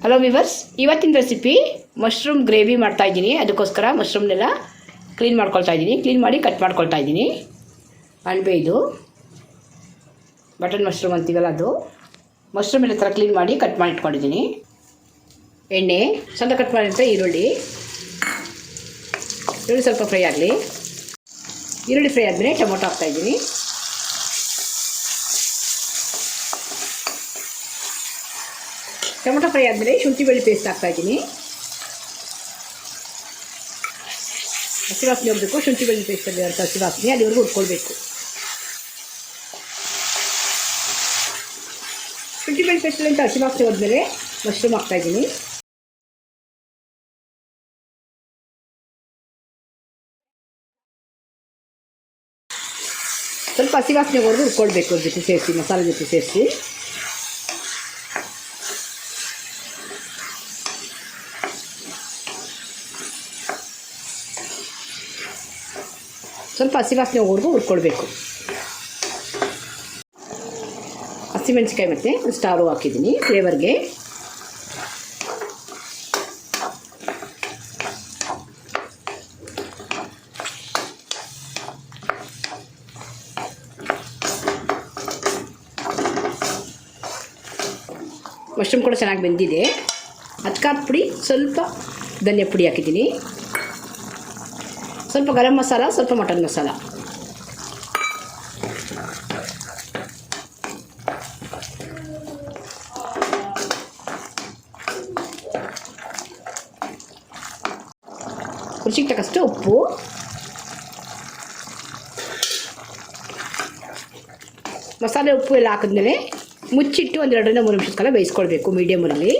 Hello viewers, ಇವತ್ತಿನ recipe mushroom gravy ಮಾಡ್ತಾ ಇದ್ದೀನಿ. ಅದಕ್ಕೋಸ್ಕರ ಮಶ್ರೂಮ್ನೆಲ್ಲ ಕ್ಲೀನ್ ಮಾಡ್ಕೊಳ್ತಾ ಇದ್ದೀನಿ. ಕ್ಲೀನ್ ಮಾಡಿ ಕಟ್ ಮಾಡ್ಕೊಳ್ತಾ ಇದ್ದೀನಿ. ಅಣಬೆ ಇದು ಬಟನ್ ಮಶ್ರೂಮ್ ಅಂತೀವಲ್ಲ ಅದು. ಮಶ್ರೂಮ್ ಎಲ್ಲ ಥರ ಕ್ಲೀನ್ ಮಾಡಿ ಕಟ್ ಮಾಡಿ ಇಟ್ಕೊಂಡಿದ್ದೀನಿ. ಎಣ್ಣೆ, ಸ್ವಲ್ಪ ಕಟ್ ಮಾಡಿದಂಥ ಈರುಳ್ಳಿ ಸ್ವಲ್ಪ ಫ್ರೈ ಆಗಲಿ. ಈರುಳ್ಳಿ ಫ್ರೈ ಆದಮೇಲೆ ಟೊಮೊಟೊ ಹಾಕ್ತಾಯಿದ್ದೀನಿ. ಟೊಮೊಟೊ ಫ್ರೈ ಆದಮೇಲೆ ಶುಂಠಿ ಬೆಳ್ಳುಳ್ಳಿ ಪೇಸ್ಟ್ ಹಾಕ್ತಾಯಿದ್ದೀನಿ. ಹಸಿ ವಾಸನೆ ಹೋಗಬೇಕು. ಶುಂಠಿ ಬೆಳ್ಳುಳ್ಳಿ ಪೇಸ್ಟಲ್ಲಿ ಅಂತ ಹಸಿ ವಾಸನೆ ಅಲ್ಲಿವರೆಗೂ ಹುರ್ಕೊಳ್ಬೇಕು. ಶುಂಠಿ ಬೆಳ್ಳುಳ್ಳಿ ಪೇಸ್ಟಲ್ಲಿ ಅಂತ ಹಸಿ ವಾಸನೆ ಹೋದ್ಮೇಲೆ ಮಶ್ರೂಮ್ ಹಾಕ್ತಾಯಿದ್ದೀನಿ. ಸ್ವಲ್ಪ ಹಸಿ ವಾಸನೆವರೆಗೂ ಹುರ್ಕೊಳ್ಬೇಕು. ಅದ್ರ ಜೊತೆ ಸೇರಿಸಿ, ಮಸಾಲೆ ಜೊತೆ ಸೇರಿಸಿ. ಸ್ವಲ್ಪ ಹಸಿ ವಾಸನೆ ಹೋಗೋವರೆಗೂ ಹುರ್ಕೊಳ್ಬೇಕು. ಹಸಿಮೆಣಸಿಕಾಯಿ ಮತ್ತು ಸ್ಟಾರು ಹಾಕಿದ್ದೀನಿ ಫ್ಲೇವರ್ಗೆ. ಮಶ್ರೂಮ್ ಕೂಡ ಚೆನ್ನಾಗಿ ಬೆಂದಿದೆ. ಅದ್ಕಾದ ಪುಡಿ, ಸ್ವಲ್ಪ ಧನಿಯಾ ಪುಡಿ ಹಾಕಿದ್ದೀನಿ, ಸ್ವಲ್ಪ ಗರಂ ಮಸಾಲ, ಸ್ವಲ್ಪ ಮಟನ್ ಮಸಾಲ. ರುಚಿಗೆ ತಕ್ಕಷ್ಟು ಉಪ್ಪು. ಮಸಾಲೆ ಉಪ್ಪು ಎಲ್ಲ ಹಾಕಿದ್ಮೇಲೆ ಮುಚ್ಚಿಟ್ಟು 1 2 3 ನಿಮಿಷದ ಕಾಲ ಬೇಯಿಸ್ಕೊಳ್ಬೇಕು ಮೀಡಿಯಮಲ್ಲಿ.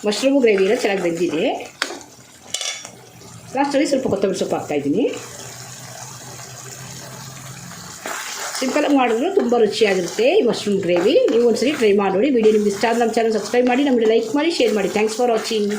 ಮಶ್ರೂಮ್ ಗ್ರೇವಿ ಎಲ್ಲ ಚೆನ್ನಾಗಿ ಬೆಂದಿದೆ. ಲಾಸ್ಟಲ್ಲಿ ಸ್ವಲ್ಪ ಕೊತ್ತಂಬರಿ ಸೊಪ್ಪು ಹಾಕ್ತಾಯಿದ್ದೀನಿ. ಸಿಂಪಲಾಗಿ ಮಾಡಿದ್ರು ತುಂಬ ರುಚಿಯಾಗಿರುತ್ತೆ ಈ ಮಶ್ರೂಮ್ ಗ್ರೇವಿ. ನೀವು ಒಂದ್ಸರಿ ಟ್ರೈ ಮಾಡಿ ನೋಡಿ. ವಿಡಿಯೋ ನಿಮ್ಗೆ ಇಷ್ಟ ಆದರೆ ನಮ್ಮ ಚಾನಲ್ ಸಬ್ಸ್ಕ್ರೈಬ್ ಮಾಡಿ, ನಮಗೆ ಲೈಕ್ ಮಾಡಿ, ಶೇರ್ ಮಾಡಿ. Thanks for watching.